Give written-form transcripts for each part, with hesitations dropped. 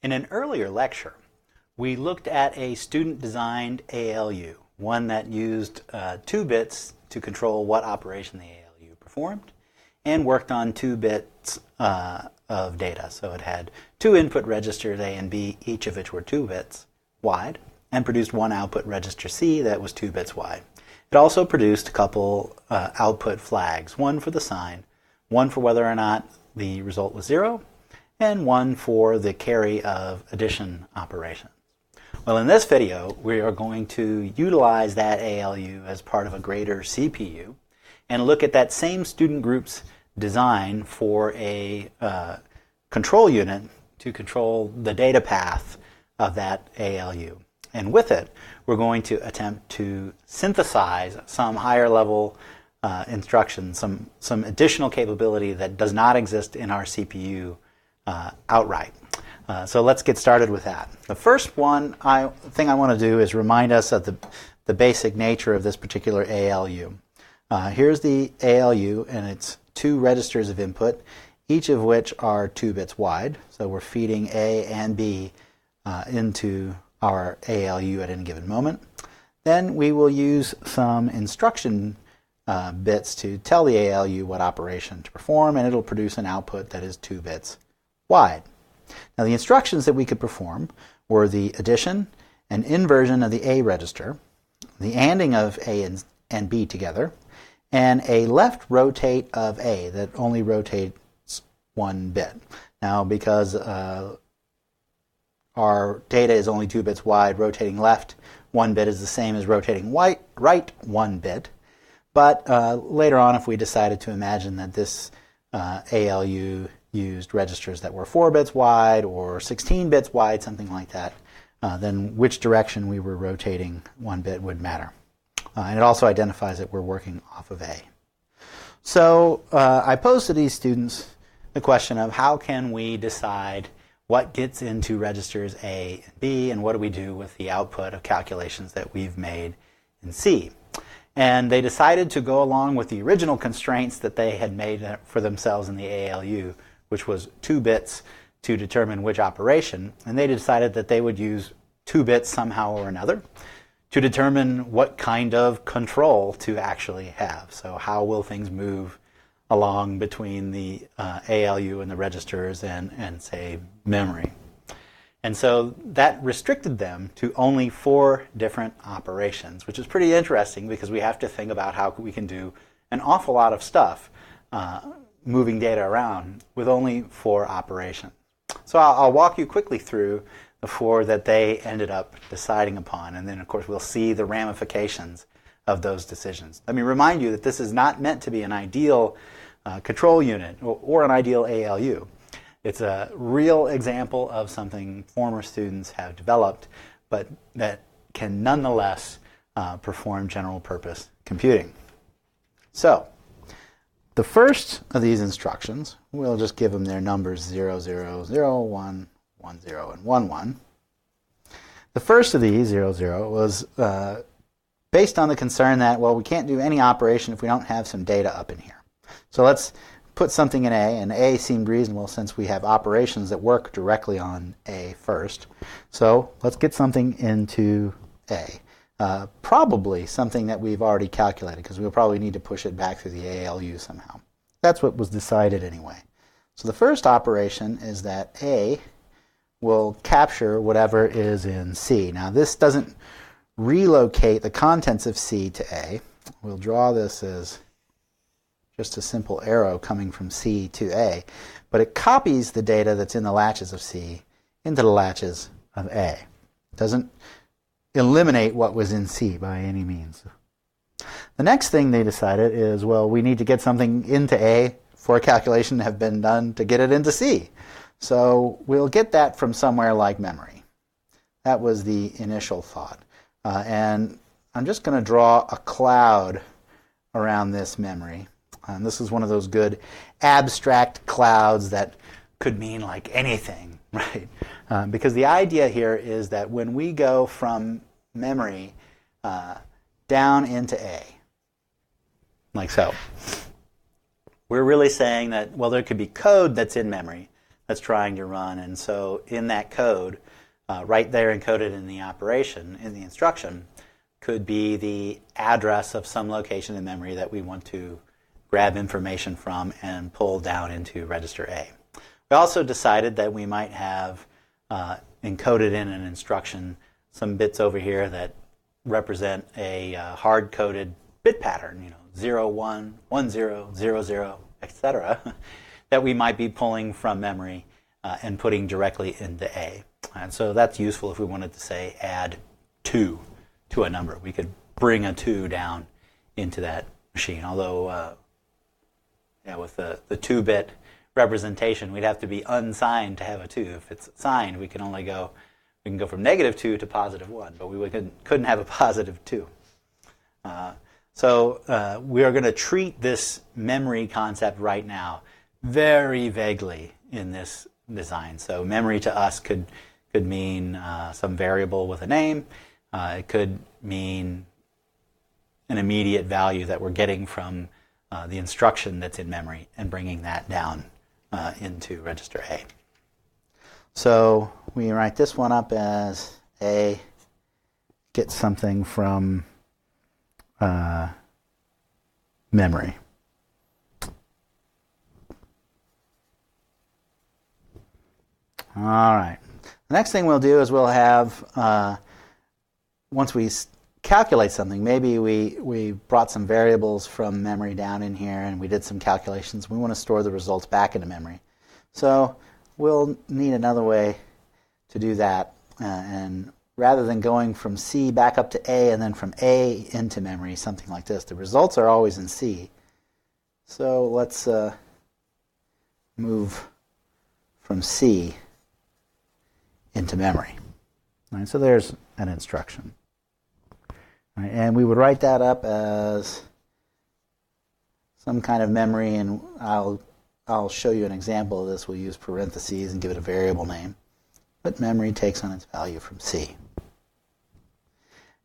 In an earlier lecture, we looked at a student-designed ALU, one that used 2 bits to control what operation the ALU performed, and worked on 2 bits of data. So it had 2 input registers, A and B, each of which were 2 bits wide, and produced 1 output register C that was 2 bits wide. It also produced a couple output flags, one for the sign, one for whether or not the result was 0, and one for the carry of addition operations. Well, in this video, we are going to utilize that ALU as part of a greater CPU and look at that same student group's design for a control unit to control the data path of that ALU. And with it, we're going to attempt to synthesize some higher level instructions, some additional capability that does not exist in our CPU outright. So let's get started with that. The first thing I want to do is remind us of the basic nature of this particular ALU. Here's the ALU, and it's 2 registers of input, each of which are 2 bits wide. So we're feeding A and B into our ALU at any given moment. Then we will use some instruction bits to tell the ALU what operation to perform, and it'll produce an output that is 2 bits wide. Now, the instructions that we could perform were the addition and inversion of the A register, the ANDing of A and B together, and a left rotate of A that only rotates 1 bit. Now, because our data is only 2 bits wide, rotating left 1 bit is the same as rotating right 1 bit. But later on, if we decided to imagine that this ALU used registers that were 4 bits wide or 16 bits wide, something like that, then which direction we were rotating 1 bit would matter. And it also identifies that we're working off of A. So I posed to these students the question of how can we decide what gets into registers A and B, and what do we do with the output of calculations that we've made in C. And they decided to go along with the original constraints that they had made for themselves in the ALU, which was 2 bits to determine which operation. And they decided that they would use 2 bits somehow or another to determine what kind of control to actually have. So how will things move along between the ALU and the registers and say, memory. And so that restricted them to only 4 different operations, which is pretty interesting because we have to think about how we can do an awful lot of stuff moving data around with only 4 operations. So I'll walk you quickly through the 4 that they ended up deciding upon, and then of course we'll see the ramifications of those decisions. Let me remind you that this is not meant to be an ideal control unit or an ideal ALU. It's a real example of something former students have developed, but that can nonetheless perform general purpose computing. So the first of these instructions, we'll just give them their numbers 0, 0, 0, 1, 1, 0, and 1, 1. The first of these, 0, 0, was based on the concern that, well, we can't do any operation if we don't have some data up in here. So let's put something in A, and A seemed reasonable since we have operations that work directly on A first. So let's get something into A. Probably something that we've already calculated, because we'll probably need to push it back through the ALU somehow. That's what was decided anyway. So the first operation is that A will capture whatever is in C. Now this doesn't relocate the contents of C to A. We'll draw this as just a simple arrow coming from C to A, but it copies the data that's in the latches of C into the latches of A. It doesn't eliminate what was in C by any means. The next thing they decided is, well, we need to get something into A for a calculation to have been done to get it into C. So we'll get that from somewhere like memory. That was the initial thought. And I'm just going to draw a cloud around this memory. And this is one of those good abstract clouds that could mean like anything, right? Because the idea here is that when we go from memory down into A, like so, we're really saying that, well, there could be code that's in memory that's trying to run. And so in that code, right there encoded in the operation, in the instruction, could be the address of some location in memory that we want to grab information from and pull down into register A. We also decided that we might have encoded in an instruction some bits over here that represent a hard-coded bit pattern, 0, 1, 1, 0, 0, 0, etc., that we might be pulling from memory and putting directly into A. And so that's useful if we wanted to say add 2 to a number. We could bring a 2 down into that machine. Although, with the 2-bit representation, we'd have to be unsigned to have a 2. If it's signed, we can go from -2 to +1, but we couldn't have a +2. So we are going to treat this memory concept right now very vaguely in this design. So memory to us could mean some variable with a name. It could mean an immediate value that we're getting from the instruction that's in memory and bringing that down into register A. So we write this one up as A gets something from memory. All right. The next thing we'll do is we'll have, once we calculate something, maybe we brought some variables from memory down in here and we did some calculations. We want to store the results back into memory. So we'll need another way to do that. And rather than going from C back up to A and then from A into memory, something like this, the results are always in C. So let's move from C into memory. All right, so there's an instruction. All right, and we would write that up as some kind of memory, and I'll show you an example of this. We'll use parentheses and give it a variable name. But memory takes on its value from C.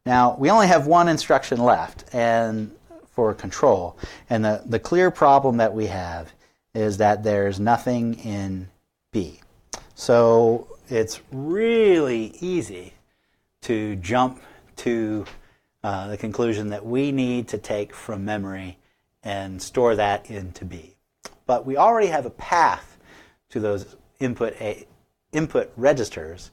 Now, we only have one instruction left and for control. And the clear problem that we have is that there's nothing in B. So it's really easy to jump to the conclusion that we need to take from memory and store that into B. But we already have a path to those input registers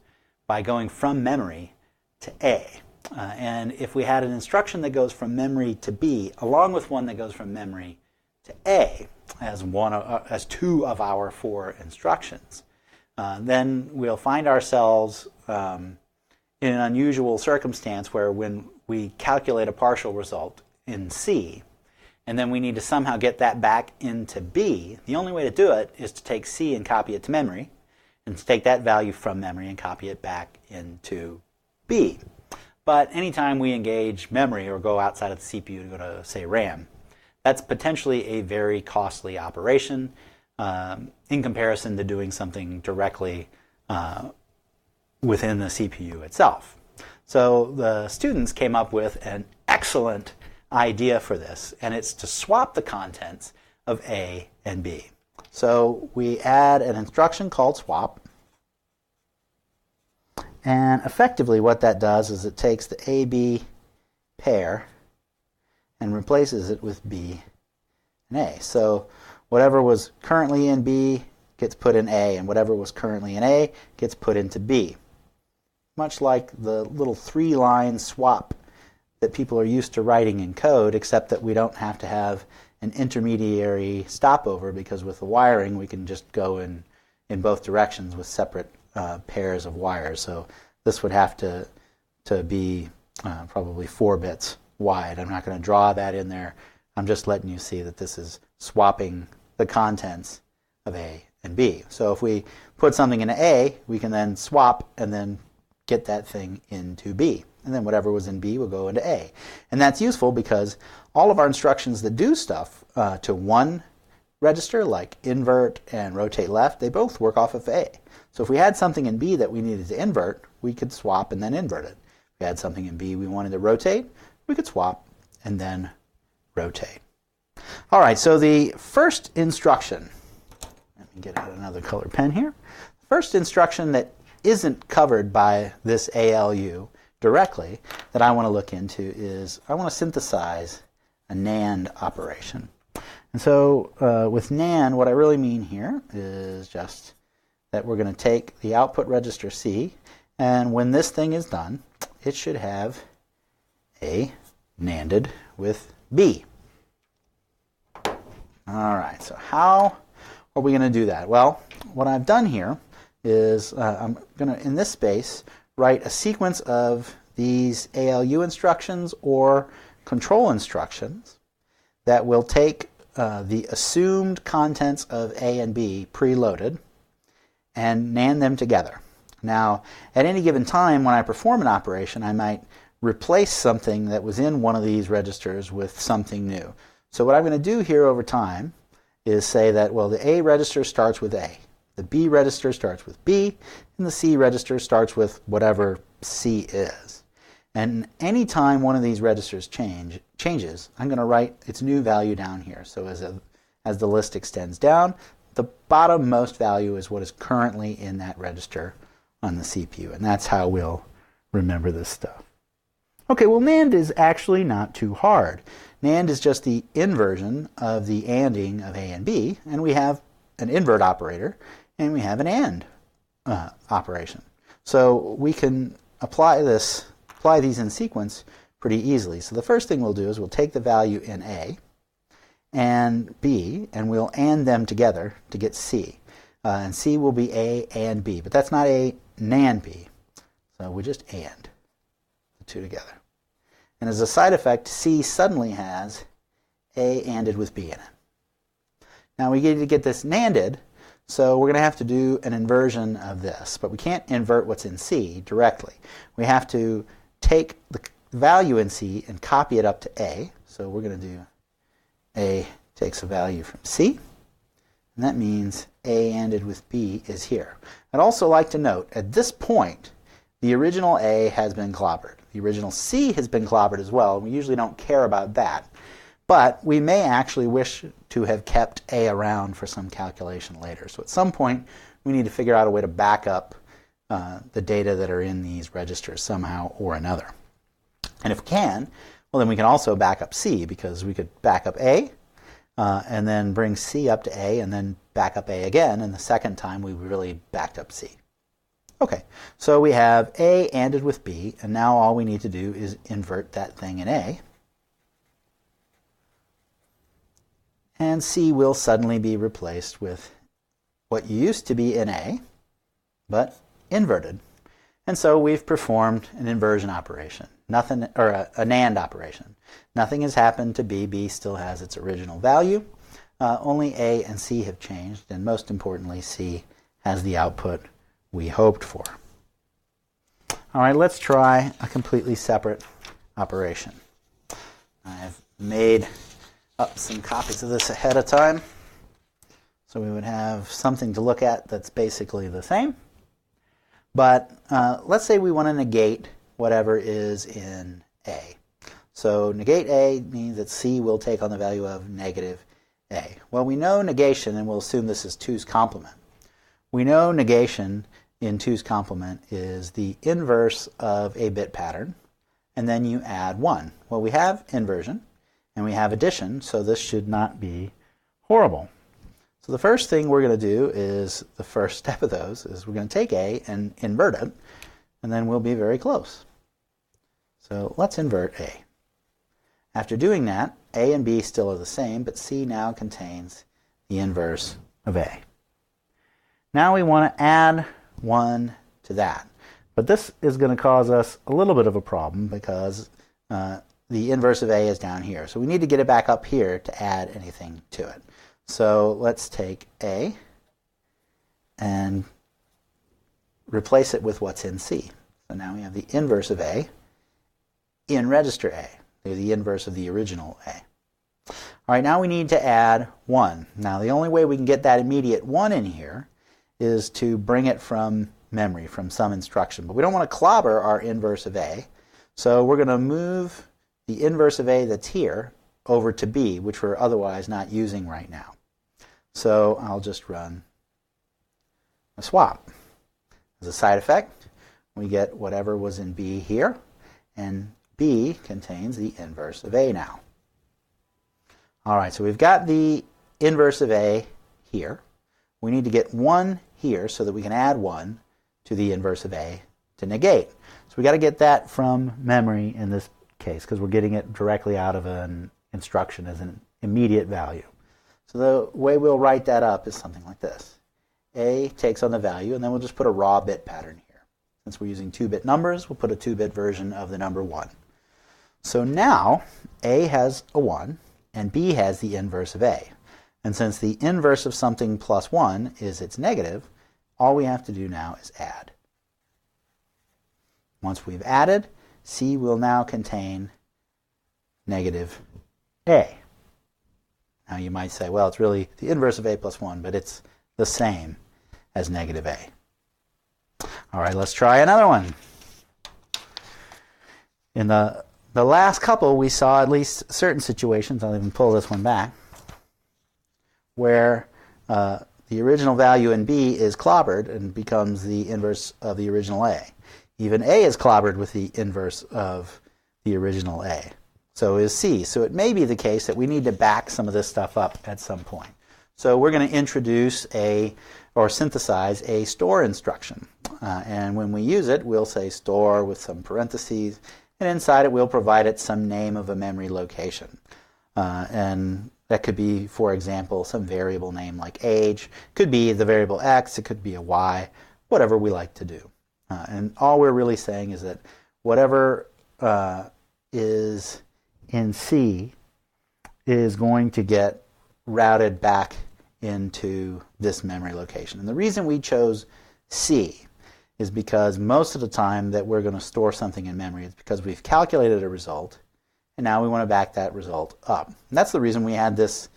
by going from memory to A. And if we had an instruction that goes from memory to B, along with one that goes from memory to A, as 2 of our 4 instructions, then we'll find ourselves in an unusual circumstance where when we calculate a partial result in C, and then we need to somehow get that back into B, the only way to do it is to take C and copy it to memory, and to take that value from memory and copy it back into B. But anytime we engage memory or go outside of the CPU to go to, say, RAM, that's potentially a very costly operation in comparison to doing something directly within the CPU itself. So the students came up with an excellent idea for this, and it's to swap the contents of A and B. So we add an instruction called swap, and effectively what that does is it takes the AB pair and replaces it with B and A. So whatever was currently in B gets put in A, and whatever was currently in A gets put into B. Much like the little 3-line swap that people are used to writing in code, except that we don't have to have an intermediary stopover, because with the wiring we can just go in both directions with separate pairs of wires. So this would have to be probably 4 bits wide. I'm not going to draw that in there. I'm just letting you see that this is swapping the contents of A and B. So if we put something in A, we can then swap and then get that thing into B. And then whatever was in B will go into A. And that's useful because all of our instructions that do stuff to one register, like invert and rotate left, they both work off of A. So if we had something in B that we needed to invert, we could swap and then invert it. If we had something in B we wanted to rotate, we could swap and then rotate. All right, so the first instruction, let Get out another color pen here. First instruction that isn't covered by this ALU directly that I want to look into is I want to synthesize a NAND operation. And so with NAND, what I really mean here is just that we're going to take the output register C, and when this thing is done, it should have A NANDed with B. All right, so how are we going to do that? Well, what I've done here is I'm going to, in this space, write a sequence of these ALU instructions or control instructions that will take the assumed contents of A and B preloaded and NAND them together. Now, at any given time when I perform an operation, I might replace something that was in one of these registers with something new. So what I'm going to do here over time is say that, well, the A register starts with A, the B register starts with B, and the C register starts with whatever C is. And any time one of these registers changes, I'm going to write its new value down here. So as the list extends down, the bottommost value is what is currently in that register on the CPU, and that's how we'll remember this stuff. Okay, well, NAND is actually not too hard. NAND is just the inversion of the ANDing of A and B, and we have an invert operator, and we have an AND operation. So we can apply these in sequence pretty easily. So the first thing we'll do is we'll take the value in A and B, and we'll AND them together to get C. And C will be A and B, but that's not A NAND B. So we just AND the two together. And as a side effect, C suddenly has A ANDed with B in it. Now we need to get this NANDed, so we're going to have to do an inversion of this. But we can't invert what's in C directly. We have to take the value in C and copy it up to A. So we're going to do A takes a value from C, and that means A ANDed with B is here. I'd also like to note, at this point, the original A has been clobbered. The original C has been clobbered as well. We usually don't care about that. But we may actually wish to have kept A around for some calculation later. So at some point, we need to figure out a way to back up the data that are in these registers somehow or another. And if we can, well, then we can also back up C, because we could back up A and then bring C up to A and then back up A again, and the second time we really backed up C. Okay, so we have A ANDed with B, and now all we need to do is invert that thing in A. And C will suddenly be replaced with what used to be in A, but inverted. And so we've performed an inversion operation, nothing, or a NAND operation. Nothing has happened to B. B still has its original value. Only A and C have changed, and most importantly, C has the output we hoped for. All right, let's try a completely separate operation. I've made up some copies of this ahead of time, so we would have something to look at that's basically the same. But let's say we want to negate whatever is in A. So negate A means that C will take on the value of negative A. Well, we know negation, and we'll assume this is 2's complement. We know negation in 2's complement is the inverse of a bit pattern, and then you add 1. Well, we have inversion, and we have addition, so this should not be horrible. So the first thing we're going to do is, the first step of those, is we're going to take A and invert it, and then we'll be very close. So let's invert A. After doing that, A and B still are the same, but C now contains the inverse of A. Now we want to add 1 to that. But this is going to cause us a little bit of a problem, because the inverse of A is down here. So we need to get it back up here to add anything to it. So let's take A and replace it with what's in C. So now we have the inverse of A in register A. They're the inverse of the original A. All right, now we need to add 1. Now the only way we can get that immediate 1 in here is to bring it from memory, from some instruction. But we don't want to clobber our inverse of A. So we're going to move the inverse of A that's here over to B, which we're otherwise not using right now. So I'll just run a swap. As a side effect, we get whatever was in B here, and B contains the inverse of A now. All right, so we've got the inverse of A here. We need to get 1 here so that we can add 1 to the inverse of A to negate. So we got to get that from memory in this case because we're getting it directly out of an instruction as an immediate value. So the way we'll write that up is something like this. A takes on the value, and then we'll just put a raw bit pattern here. Since we're using 2-bit numbers, we'll put a 2-bit version of the number 1. So now A has a 1, and B has the inverse of A. And since the inverse of something plus 1 is its negative, all we have to do now is add. Once we've added, C will now contain negative A. Now you might say, well, it's really the inverse of A plus 1, but it's the same as negative A. All right, let's try another one. In the last couple, we saw at least certain situations, I'll even pull this one back, where the original value in B is clobbered and becomes the inverse of the original A. Even A is clobbered with the inverse of the original A. So is C. So it may be the case that we need to back some of this stuff up at some point. So we're going to introduce or synthesize a store instruction. And when we use it, we'll say store with some parentheses, and inside it we'll provide it some name of a memory location. And that could be, for example, some variable name like age. It could be the variable x, it could be a y, whatever we like to do. And all we're really saying is that whatever is in C is going to get routed back into this memory location. And the reason we chose C is because most of the time that we're going to store something in memory is because we've calculated a result and now we want to back that result up. And that's the reason we had this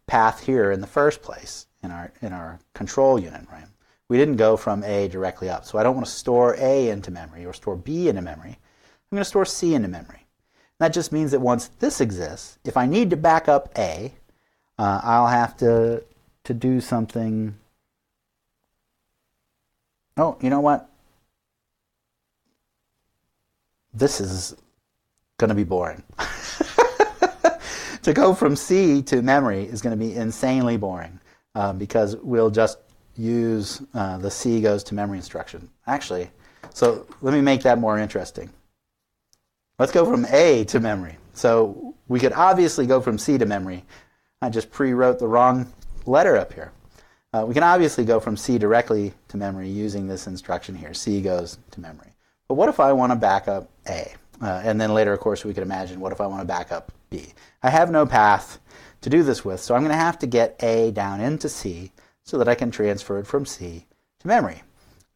path here in the first place in our control unit, right? We didn't go from A directly up. So I don't want to store A into memory or store B into memory. I'm going to store C into memory. That just means that once this exists, if I need to back up A, I'll have to do something. Oh, you know what? This is going to be boring. To go from C to memory is going to be insanely boring because we'll just use the C goes to memory instruction. Actually, so let me make that more interesting. Let's go from A to memory. So we could obviously go from C to memory. I just pre-wrote the wrong letter up here. We can obviously go from C directly to memory using this instruction here. C goes to memory. But what if I want to back up A? And then later, of course, we could imagine, what if I want to back up B? I have no path to do this with, so I'm going to have to get A down into C so that I can transfer it from C to memory.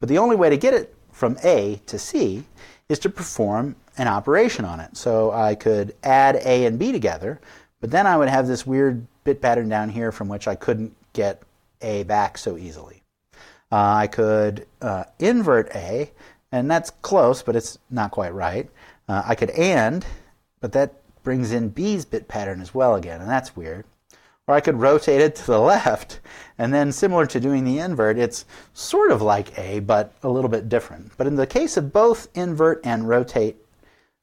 But the only way to get it from A to C is to perform an operation on it. So I could add A and B together, but then I would have this weird bit pattern down here from which I couldn't get A back so easily. I could invert A, and that's close, but it's not quite right. I could AND, but that brings in B's bit pattern as well again, and that's weird. Or I could rotate it to the left, and then similar to doing the invert, it's sort of like A, but a little bit different. But in the case of both invert and rotate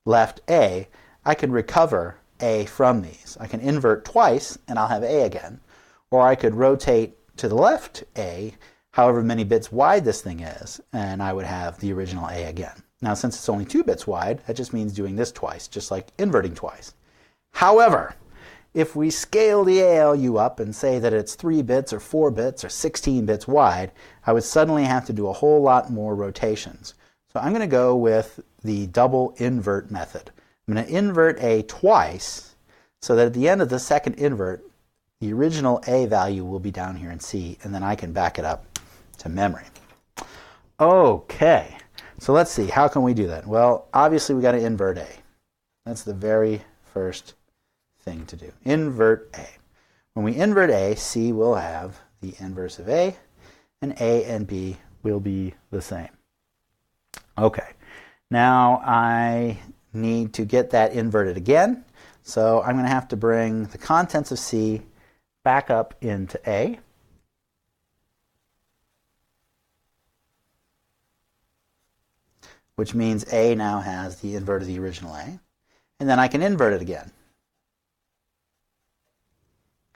left A, I can recover A from these. I can invert twice, and I'll have A again. Or I could rotate to the left A, however many bits wide this thing is, and I would have the original A again. Now, since it's only 2 bits wide, that just means doing this twice, just like inverting twice. However, if we scale the ALU up and say that it's 3 bits or 4 bits or 16 bits wide, I would suddenly have to do a whole lot more rotations. So I'm going to go with the double invert method. I'm going to invert A twice so that at the end of the second invert, the original A value will be down here in C, and then I can back it up to memory. Okay, so let's see. How can we do that? Well, obviously we got to invert A. That's the very first thing to do. Invert A. When we invert A, C will have the inverse of A, and A and B will be the same. Okay, now I need to get that inverted again, so I'm going to have to bring the contents of C back up into A. which means A now has the invert of the original A. And then I can invert it again.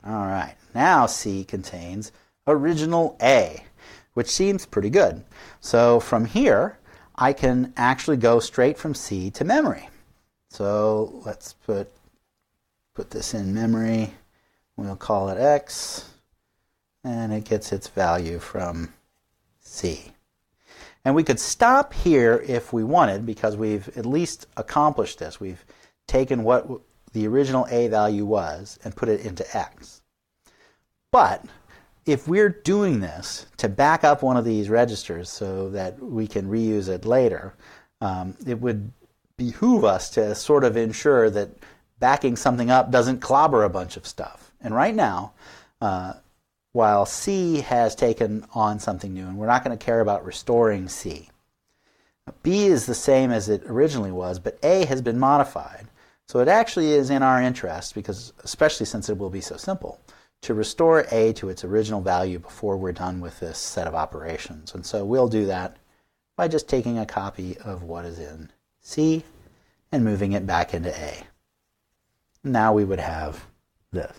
All right, now C contains original A, which seems pretty good. So from here, I can actually go straight from C to memory. So let's put this in memory. We'll call it X, and it gets its value from C. And we could stop here if we wanted, because we've at least accomplished this. We've taken what the original A value was and put it into X. But if we're doing this to back up one of these registers so that we can reuse it later, it would behoove us to sort of ensure that backing something up doesn't clobber a bunch of stuff. And right now, while C has taken on something new, and we're not going to care about restoring C, B is the same as it originally was, but A has been modified. So it actually is in our interest, because especially since it will be so simple, to restore A to its original value before we're done with this set of operations. And so we'll do that by just taking a copy of what is in C and moving it back into A. Now we would have this.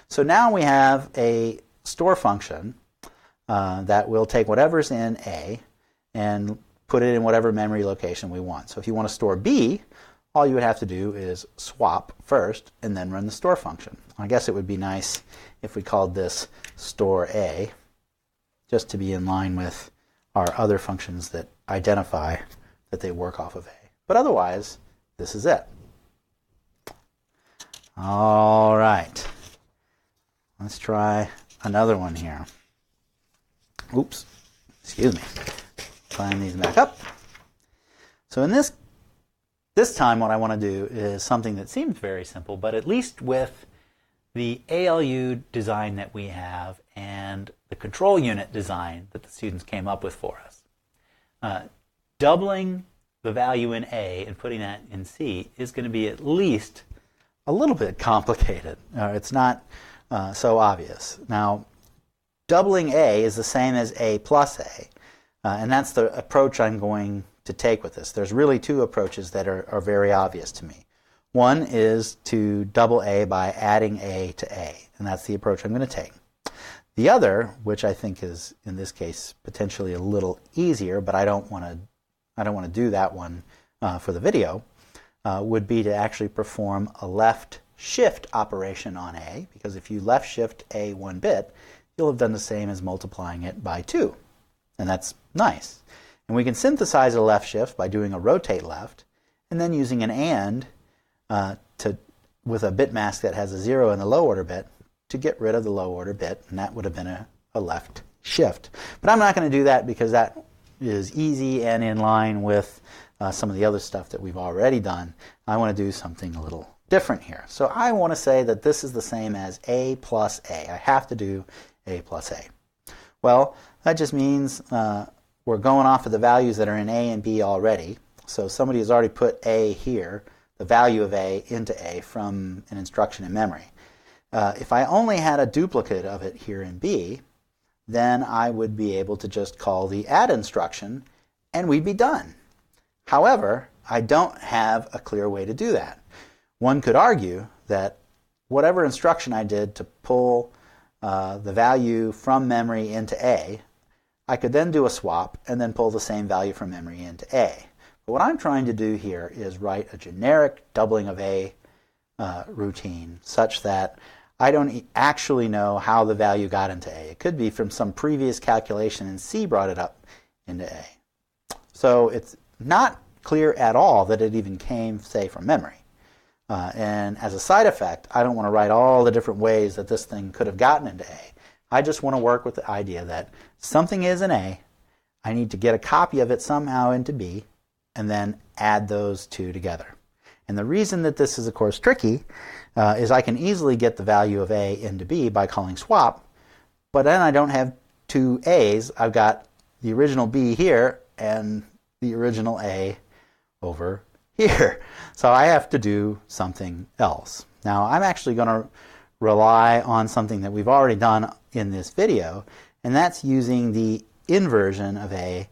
So now we have a store function that will take whatever's in A and put it in whatever memory location we want. So if you want to store B, all you would have to do is swap first and then run the store function. I guess it would be nice if we called this store A, just to be in line with our other functions that identify that they work off of A. But otherwise, this is it. All right. Let's try another one here. Oops. Excuse me. Climb these back up. So in this time, what I want to do is something that seems very simple, but at least with the ALU design that we have and the control unit design that the students came up with for us. Doubling the value in A and putting that in C is going to be at least a little bit complicated. It's not so obvious. Now, doubling A is the same as A plus A, and that's the approach I'm going to take with this. There's really two approaches that are very obvious to me. One is to double A by adding A to A, and that's the approach I'm going to take. The other, which I think is in this case potentially a little easier, but I don't want to do that one for the video, would be to actually perform a left shift operation on A, because if you left shift A one bit, you'll have done the same as multiplying it by 2, and that's nice. And we can synthesize a left shift by doing a rotate left, and then using an AND with a bit mask that has a 0 in the low order bit to get rid of the low order bit, and that would have been a left shift. But I'm not going to do that because that is easy and in line with some of the other stuff that we've already done. I want to do something a little different here. So I want to say that this is the same as A plus A. I have to do A plus A. Well, that just means we're going off of the values that are in A and B already. So somebody has already put A here, the value of A, into A from an instruction in memory. If I only had a duplicate of it here in B, then I would be able to just call the add instruction and we'd be done. However, I don't have a clear way to do that. One could argue that whatever instruction I did to pull the value from memory into A, I could then do a swap and then pull the same value from memory into A. But what I'm trying to do here is write a generic doubling of A routine such that I don't actually know how the value got into A. It could be from some previous calculation and C brought it up into A. So it's not clear at all that it even came, say, from memory. And as a side effect, I don't want to write all the different ways that this thing could have gotten into A. I just want to work with the idea that something is in A, I need to get a copy of it somehow into B, and then add those two together. And the reason that this is, of course, tricky is I can easily get the value of A into B by calling swap, but then I don't have two A's. I've got the original B here and the original A over here. So I have to do something else. Now, I'm actually going to rely on something that we've already done in this video, and that's using the inversion of A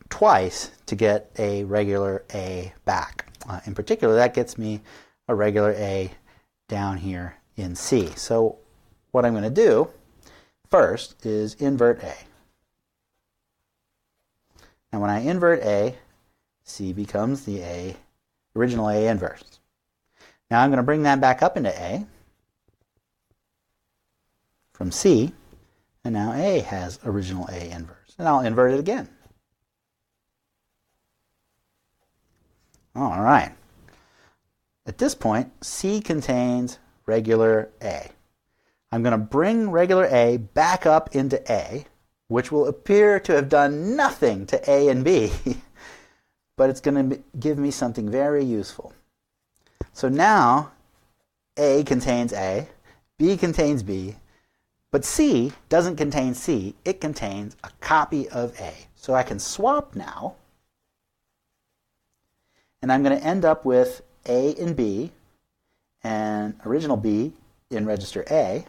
twice to get a regular A back. In particular, that gets me a regular A down here in C. So what I'm going to do first is invert A. Now when I invert A, C becomes the original A inverse. Now I'm going to bring that back up into A from C, and now A has original A inverse. And I'll invert it again. All right. At this point, C contains regular A. I'm going to bring regular A back up into A, which will appear to have done nothing to A and B, but it's going to give me something very useful. So now A contains A, B contains B, but C doesn't contain C. It contains a copy of A. So I can swap now, and I'm going to end up with A in B and original B in register A,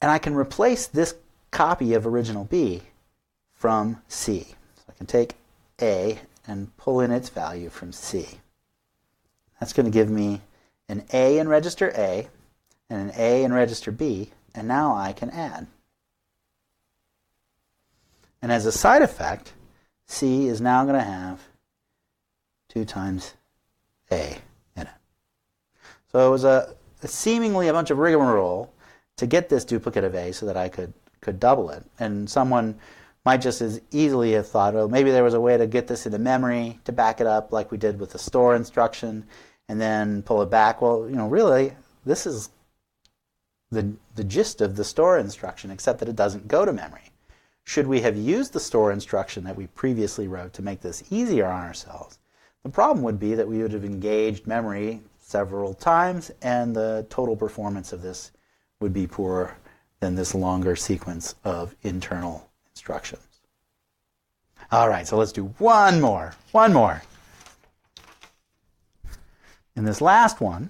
and I can replace this copy of original B from C. So I can take A and pull in its value from C. That's going to give me an A in register A and an A in register B, and now I can add. And as a side effect, C is now going to have 2 times A in it. So it was seemingly a bunch of rigmarole to get this duplicate of A so that I could double it. And someone might just as easily have thought, oh, maybe there was a way to get this into memory to back it up like we did with the store instruction and then pull it back. Well, really, this is the gist of the store instruction, except that it doesn't go to memory. Should we have used the store instruction that we previously wrote to make this easier on ourselves, the problem would be that we would have engaged memory several times, and the total performance of this would be poorer than this longer sequence of internal instructions. All right, so let's do one more. In this last one,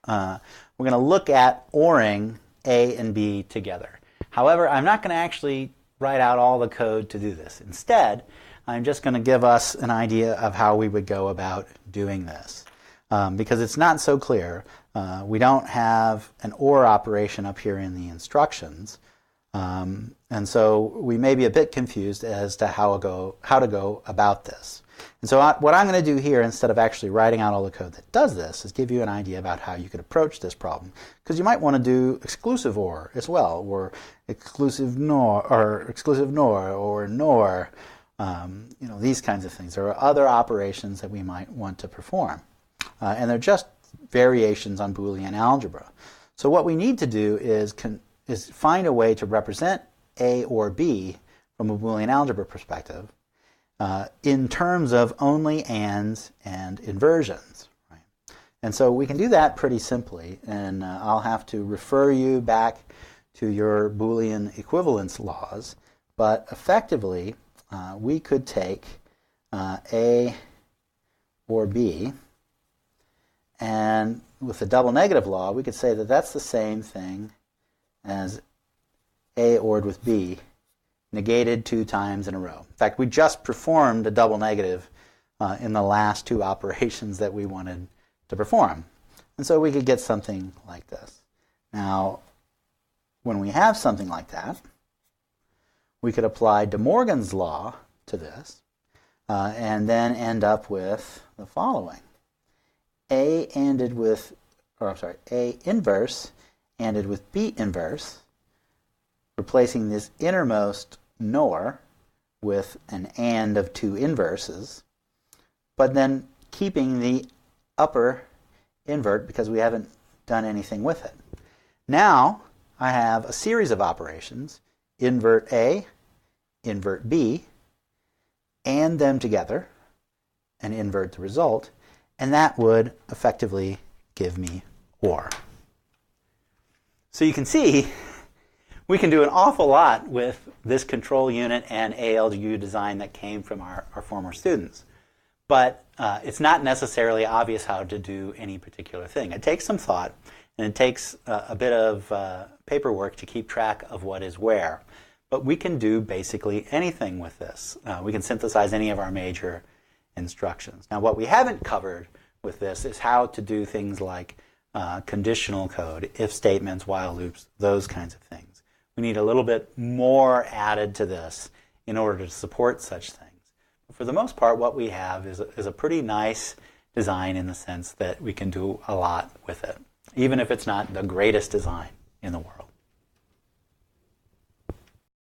we're going to look at ORing A and B together. However, I'm not going to actually write out all the code to do this. Instead, I'm just going to give us an idea of how we would go about doing this. Because it's not so clear. We don't have an OR operation up here in the instructions. And so we may be a bit confused as to how to go about this. And so what I'm going to do here, instead of actually writing out all the code that does this, is give you an idea about how you could approach this problem. Because you might want to do exclusive OR as well, or exclusive NOR, or NOR, these kinds of things. There are other operations that we might want to perform. And they're just variations on Boolean algebra. So what we need to do is find a way to represent A or B from a Boolean algebra perspective in terms of only ands and inversions. Right? And so we can do that pretty simply, and I'll have to refer you back to your Boolean equivalence laws, but effectively we could take A or B, and with the double negative law, we could say that that's the same thing as A ORed with B, negated 2 times in a row. In fact, we just performed a double negative in the last 2 operations that we wanted to perform. And so we could get something like this. Now, when we have something like that, we could apply De Morgan's law to this and then end up with the following. A inverse ANDed with B inverse, replacing this innermost NOR with an AND of 2 inverses, but then keeping the upper invert because we haven't done anything with it. Now I have a series of operations, invert A, invert B, AND them together, and invert the result, and that would effectively give me OR. So you can see we can do an awful lot with this control unit and ALU design that came from our former students. But it's not necessarily obvious how to do any particular thing. It takes some thought, and it takes a bit of paperwork to keep track of what is where. But we can do basically anything with this. We can synthesize any of our major instructions. Now, what we haven't covered with this is how to do things like conditional code, if statements, while loops, those kinds of things. We need a little bit more added to this in order to support such things. But for the most part, what we have is a pretty nice design in the sense that we can do a lot with it, even if it's not the greatest design in the world.